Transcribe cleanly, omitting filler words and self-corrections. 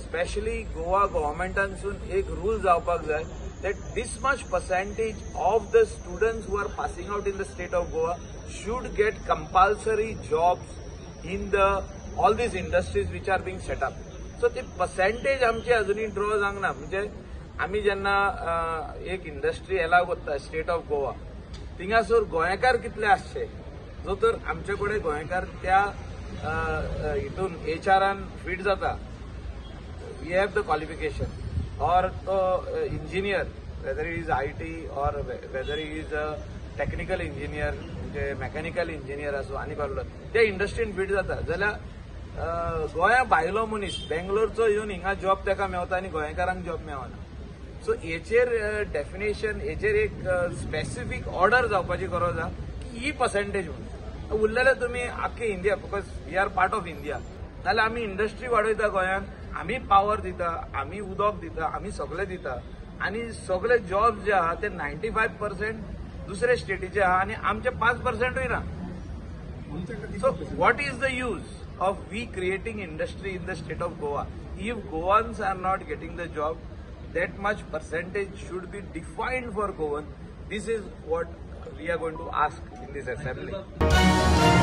Specially Goa गव्हर्मेंटांसून एक rule जावपाक जाय that this much percentage of the students who are passing out in the state of Goa should get compulsory jobs in the all these industries which are being set up. So the percentage आमची अजूनही draw जावंक ना. म्हणजे आम्ही जेन्ना एक industry allow करता state of Goa थिंगासोर गोंयकार कितले आसचे जो तर आमचे कडेन गोंयकार त्या हितून एचआरान फिट जाता. We have the qualification or engineer, whether he is IT or whether he is a technical engineer, mechanical engineer असो आनी कसलो त्या इंडस्ट्रीन फिट जाता जाल्यार गोंया भायलो मनीस बेंगलोरचो येवन हिंगा जॉब ताका मेवता आनी गोंयकारांक जॉब मेवना. सो हेचेर डेफिनेशन हेचेर एक स्पेसिफीक ऑर्डर जावपाची गरज आहा की ही पर्सेंटेज म्हणून उरलेले तुमी आख्खे India because we are part of India नाल्यार आमी इंडस्ट्री वाडयता गोंयांत आम्ही पावर दिता आम्ही उदक दिता आम्ही सगळे दिता आणि सगळे जॉब जे आहा ते 95% दुसरे स्टेटीचे आहा आणि आमचे 5%य ना. So what is the use of we creating industry in the state of Goa if Goans are not getting the job that much percentage should be defined for Goan. This is what we are going to ask in this assembly.